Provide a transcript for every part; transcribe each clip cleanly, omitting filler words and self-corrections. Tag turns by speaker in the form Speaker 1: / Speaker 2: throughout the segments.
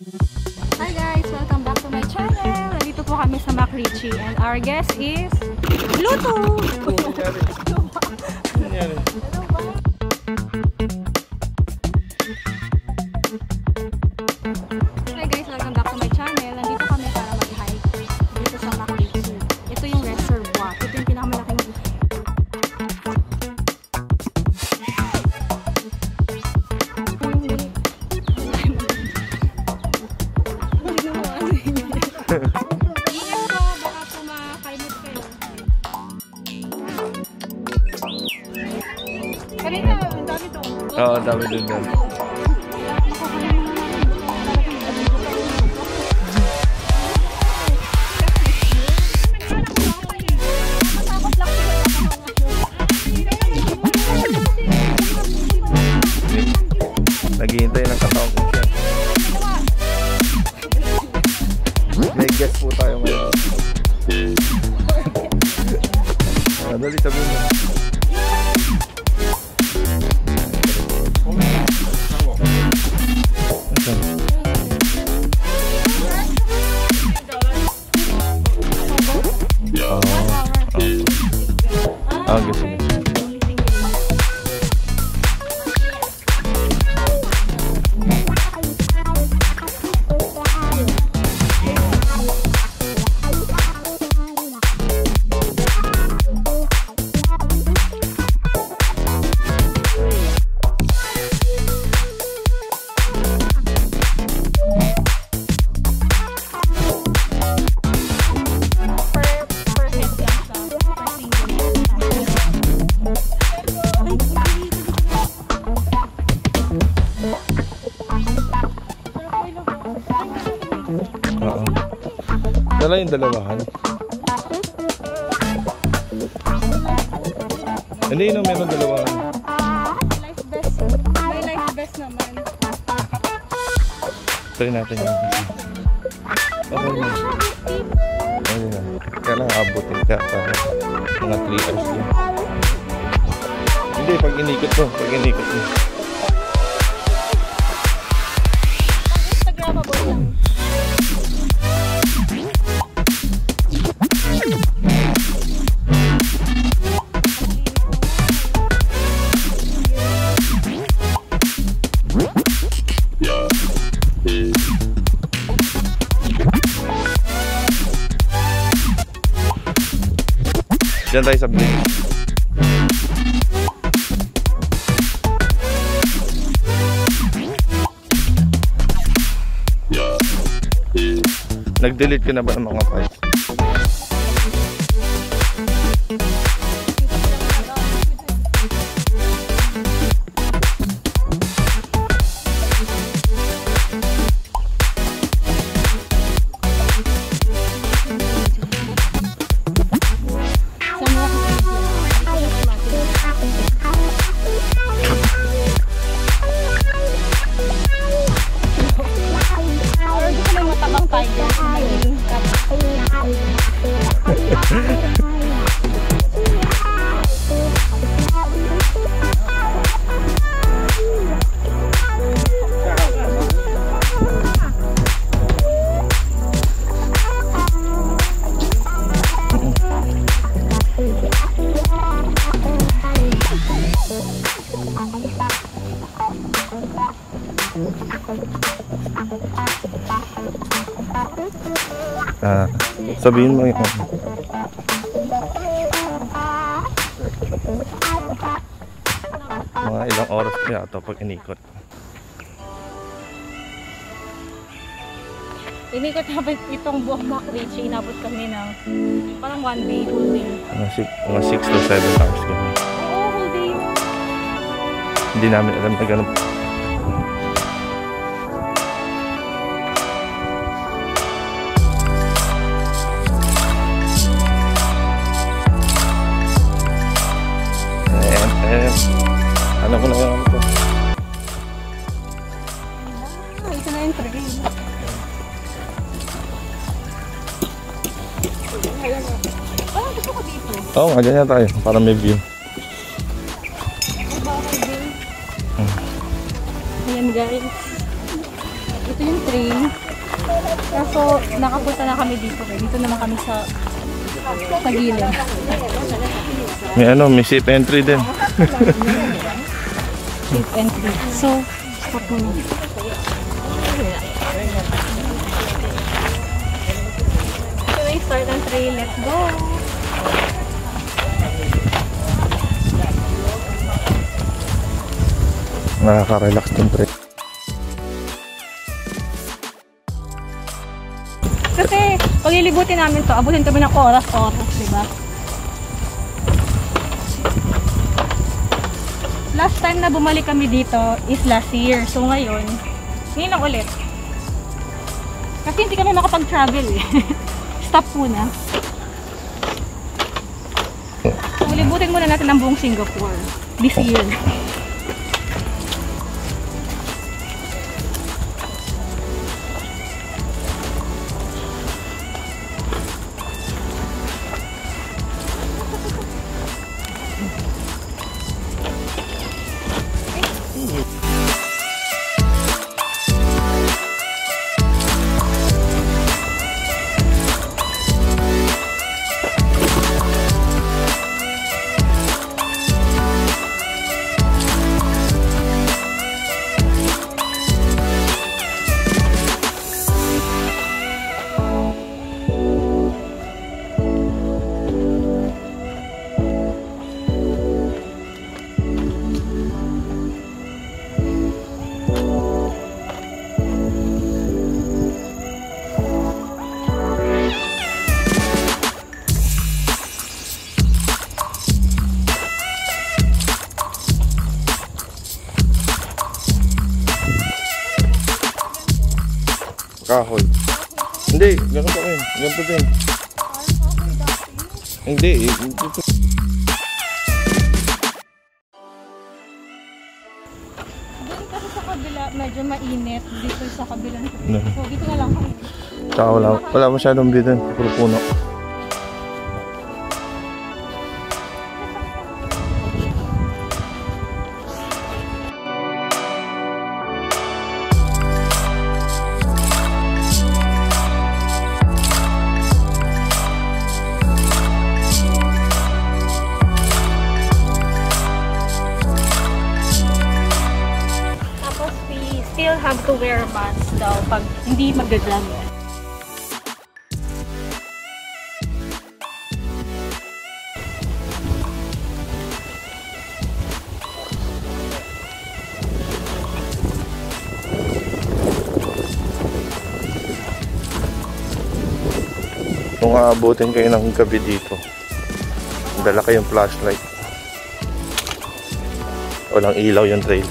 Speaker 1: Hi guys! Welcome back to my channel! Nandito po kami sa MacRitchie and our guest is Luto! Hi guys! Welcome back to my channel. Nandito kami para mag-hike dito sa MacRitchie. Ito yung reservoir. Ito yung pinakamalaking
Speaker 2: Oo, dami din doon. Naghihintay ng katawang ko siya. May guest po tayo ngayon. Dali, sabihin mo. Dala yung dalawahan. Hindi no, meron dalawahan.
Speaker 1: Life vest. May life vest naman.
Speaker 2: Try natin yun. Okay na. Okay na. Kailangan abutin ka para mga 3 hours din. Hindi, pag inikot mo. Pag inikot mo.
Speaker 1: Instagramable lang.
Speaker 2: Diyan tayo sa bridge. Nag-delete ka na ba ng mga files? Sabihin mo yun. Mga ilang oras kaya ito pag inikot.
Speaker 1: Inikot namin itong buong MacRitchie. Inabot kami ng parang 1 day, whole day.
Speaker 2: Mga 6 to 7 hours kami.
Speaker 1: Oo, whole day.
Speaker 2: Hindi namin alam na ganun. Ano ko na yung ito?
Speaker 1: Ito na yung trail. Parang gusto ko dito.
Speaker 2: Oo nga, ganyan tayo. Para may view.
Speaker 1: Ayan guys. Ito yung train. Kaso nakapunta na kami dito. Dito naman kami sa gilid.
Speaker 2: May ano, may safe entry din.
Speaker 1: Safe entry. So, stop muna. Ito na yung start ng trail. Let's go!
Speaker 2: Nakaka-relax din trail.
Speaker 1: Kasi, pag lilibutin namin to, abutin kami ng oras-oras, diba? Last time na bumalik kami dito is last year. So ngayon lang ulit. Kasi hindi kami makapag-travel eh. Stop muna. So, libutin muna natin ang buong Singapore this year.
Speaker 2: Kahoy. Hindi, ganun pa rin. Ganun din. Hindi, dito.
Speaker 1: Doon kasi sa kabila, medyo mainit. Dito sa kabilang. So, dito na lang kami.
Speaker 2: Tsaka wala masyadong view dun. Puro puno.
Speaker 1: Still have to wear mask daw pag hindi mag-vlog.
Speaker 2: Kung aabutin kayo ng gabi dito, dala kayong flashlight. Walang ilaw yung trail.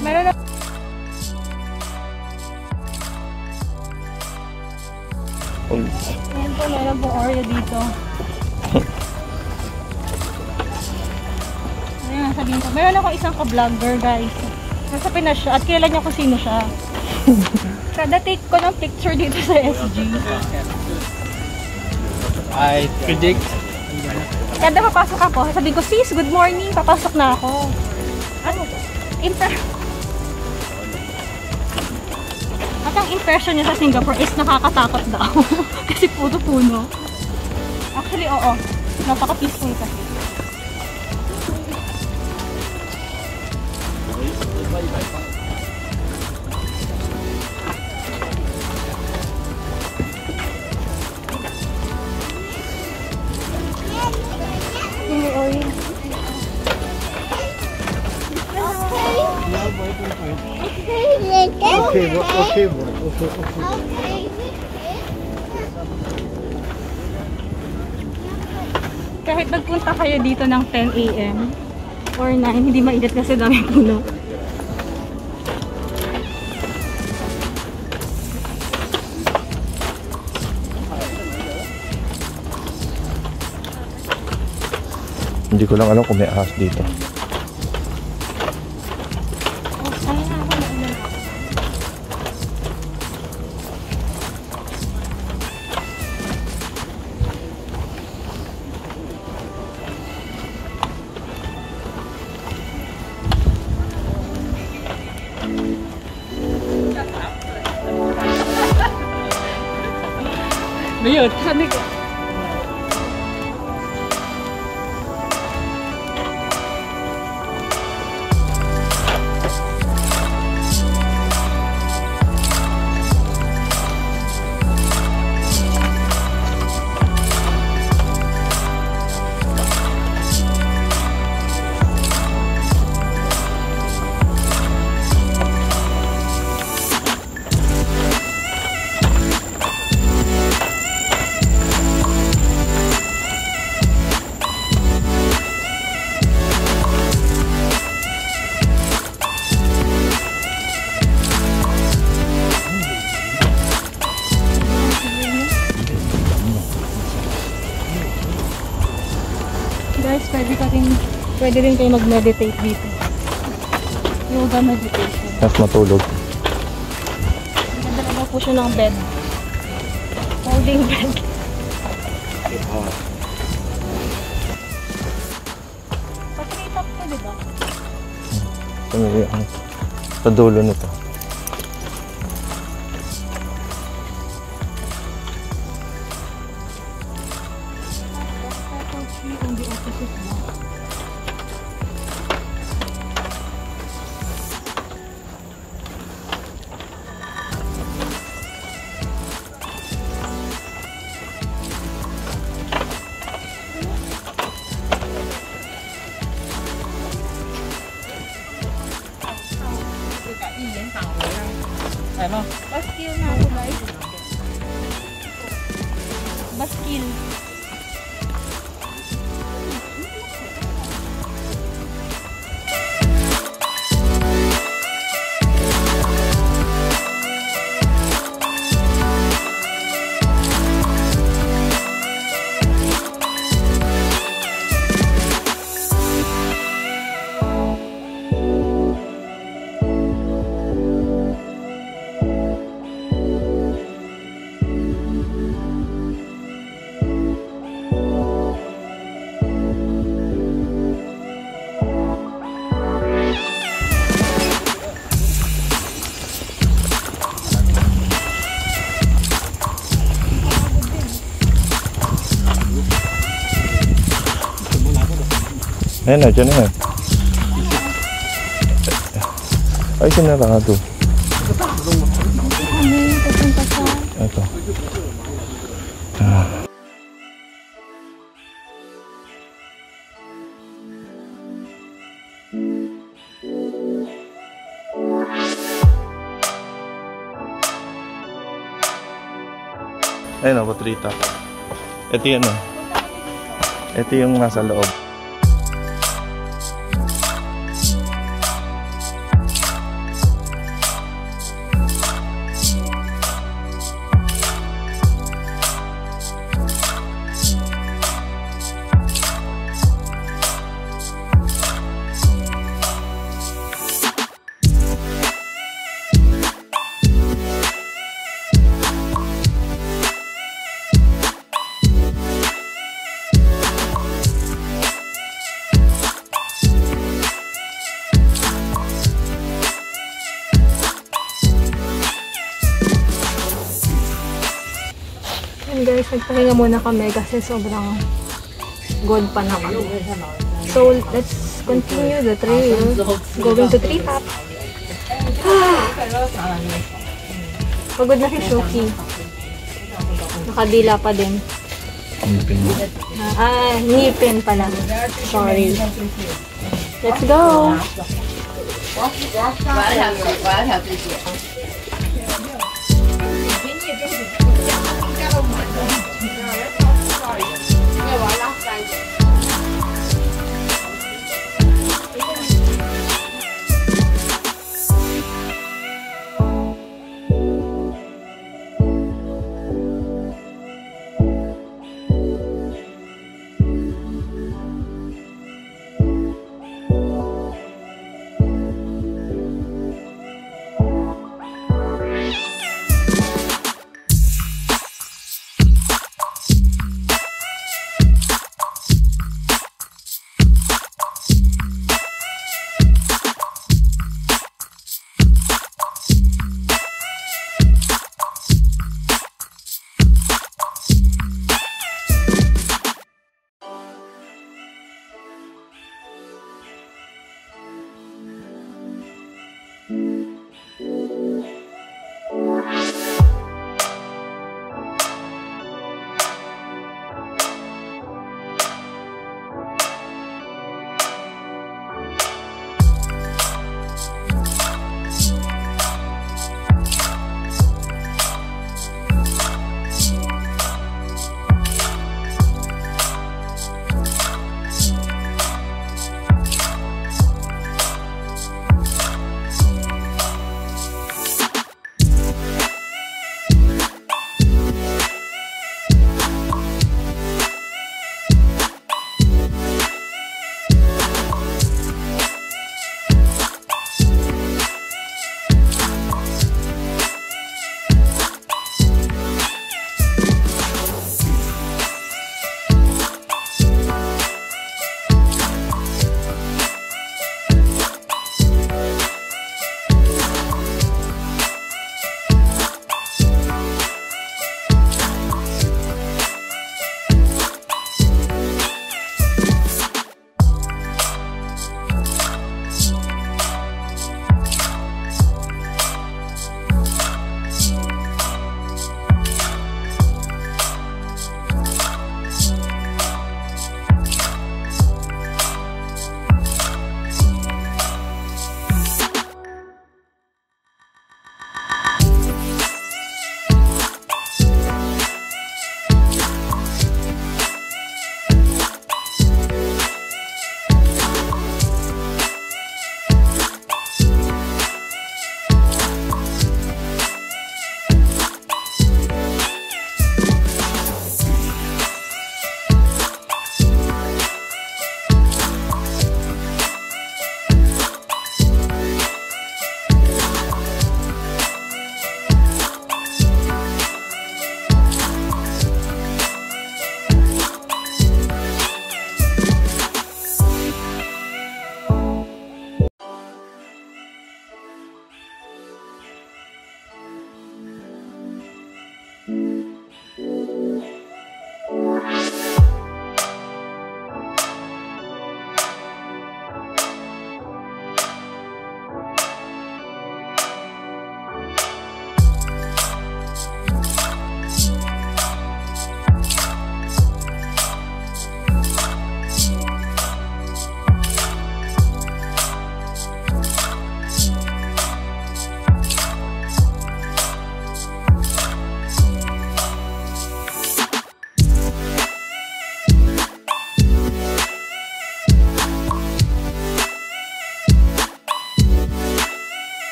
Speaker 1: Meron na. Ayan po, meron po Oreo dito. Ayan, sabihin ko. Meron ako isang ka-vlogger, guys. Nasa Pinas siya at kilala niya kung sino siya. Kada take ko ng picture dito sa SG.
Speaker 3: I predict.
Speaker 1: Kada papasok ako, sabihin ko, sis, good morning, papasok na ako. Ano? At ang impression niya sa Singapore is nakakatakot daw. Kasi puro puno. Actually, oo. Napaka-peaceful kasi. Hindi oil.
Speaker 3: Okay.
Speaker 1: Kahit nagpunta kayo dito ng 10 AM or 9, hindi mainit kasi dami puno.
Speaker 2: Hindi ko lang alam kung may ahas dito.
Speaker 1: 没有他那个。Guys, pwede rin kayo mag-meditate dito. Yoga meditation.
Speaker 2: Tapos matulog.
Speaker 1: Nagdala po siya ng bed. Folding bed. Pa-TREETOP to, diba?
Speaker 2: Sa dulo nito.
Speaker 1: On the opposite wall. Baskil na ako, guys. Baskil.
Speaker 2: Ayan na, dyan na yan. Ay, sinarado. Ito. Ayun o, TREETOP. Ito yun o. Ito yung nasa loob. And guys, nagpahinga muna kami kasi sobrang good pa naman. So, let's continue the trail. Going to TREETOP. Pagod na si Shoki. Nakadila pa din. Ngipin pala. Sorry. Let's go!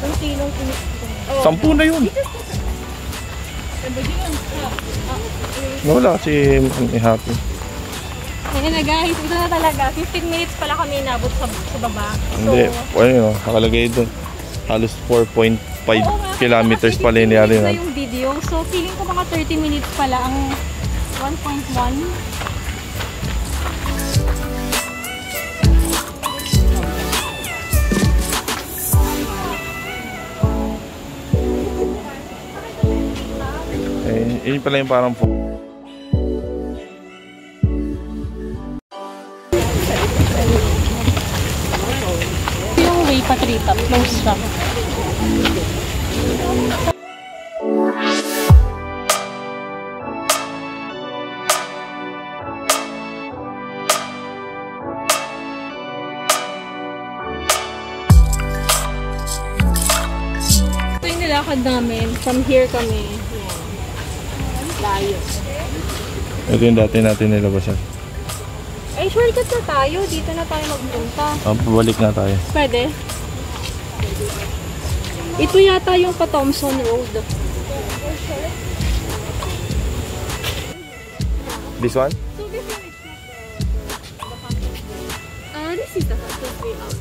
Speaker 1: Kung sinong
Speaker 4: Sampu na yun. Wala si Happy.
Speaker 1: Ayan na guys, ito na talaga. 15 minutes pala kami inabot sa baba. So,
Speaker 4: Hindi, ano, nakalagay doon. Halos 4.5 kilometers pala yung niyari na.
Speaker 1: yung video. So, feeling ko mga 30 minutes pala ang 1.1.
Speaker 4: Yun pala yung parang
Speaker 1: Yung way pa TREETOP, close siya. Ito yung nilakad namin. From here kami. Layo.
Speaker 4: ito yung dati natin nilabasan.
Speaker 1: Ay, shortcut na tayo. Dito na tayo magpunta.
Speaker 4: Pabalik na tayo.
Speaker 1: Pwede. Ito yata yung pa Thompson Road.
Speaker 4: This one?
Speaker 1: So this one is not this is the fastest way out.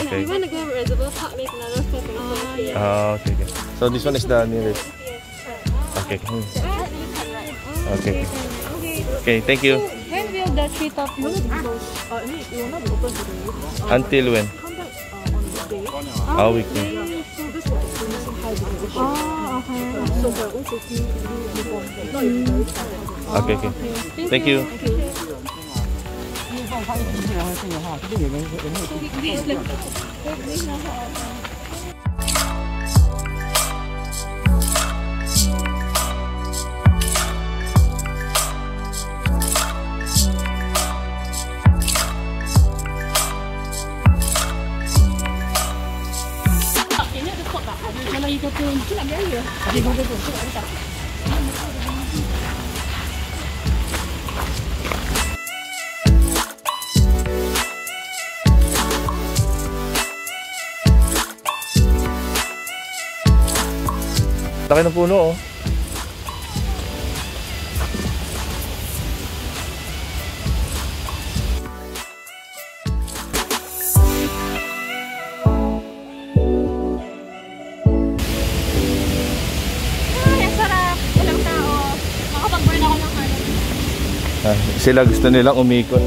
Speaker 4: Okay.
Speaker 1: You wanna go reservoir park, make another stop and go here.
Speaker 4: Okay. So this one is the nearest. Okay. Okay. Okay, thank you.
Speaker 1: When will the TREETOP close?
Speaker 4: Until when? Weekly. Okay. Okay. Thank you. Laki ng puno, oh.
Speaker 1: Ang sarap. Walang tao. Makapag-burn ako ng kanin.
Speaker 4: Sila gusto nilang umikot.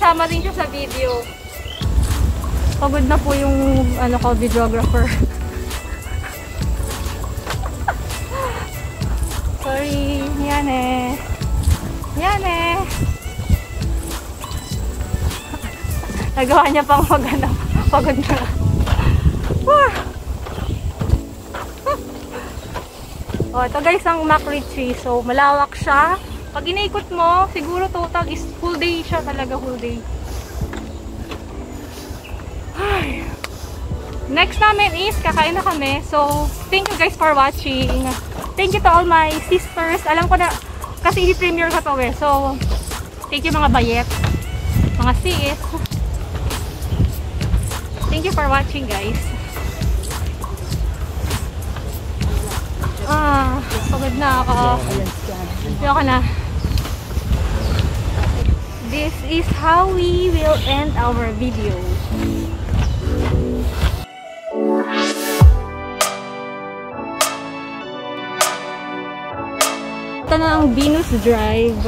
Speaker 1: kasama din siya sa video. Pagod na po yung ano ko, videographer. Sorry, yan eh. Yan eh. Nagawa niya pang maganda. Pagod na. Oh, ito guys ang MacRitchie. So, malawak siya. Pag inaikot mo, siguro total is full day siya talaga, full day. Ay. Next namin is, kakain na kami. So, thank you guys for watching. Thank you to all my sisters. Alam ko na, kasi i-premiere ko to eh. So, thank you mga bayet, mga sis. Thank you for watching guys. Pagod na ako. Ayoko na. This is how we will end our video. Ito na ang Venus Drive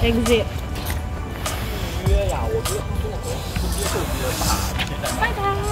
Speaker 1: exit. Bye guys!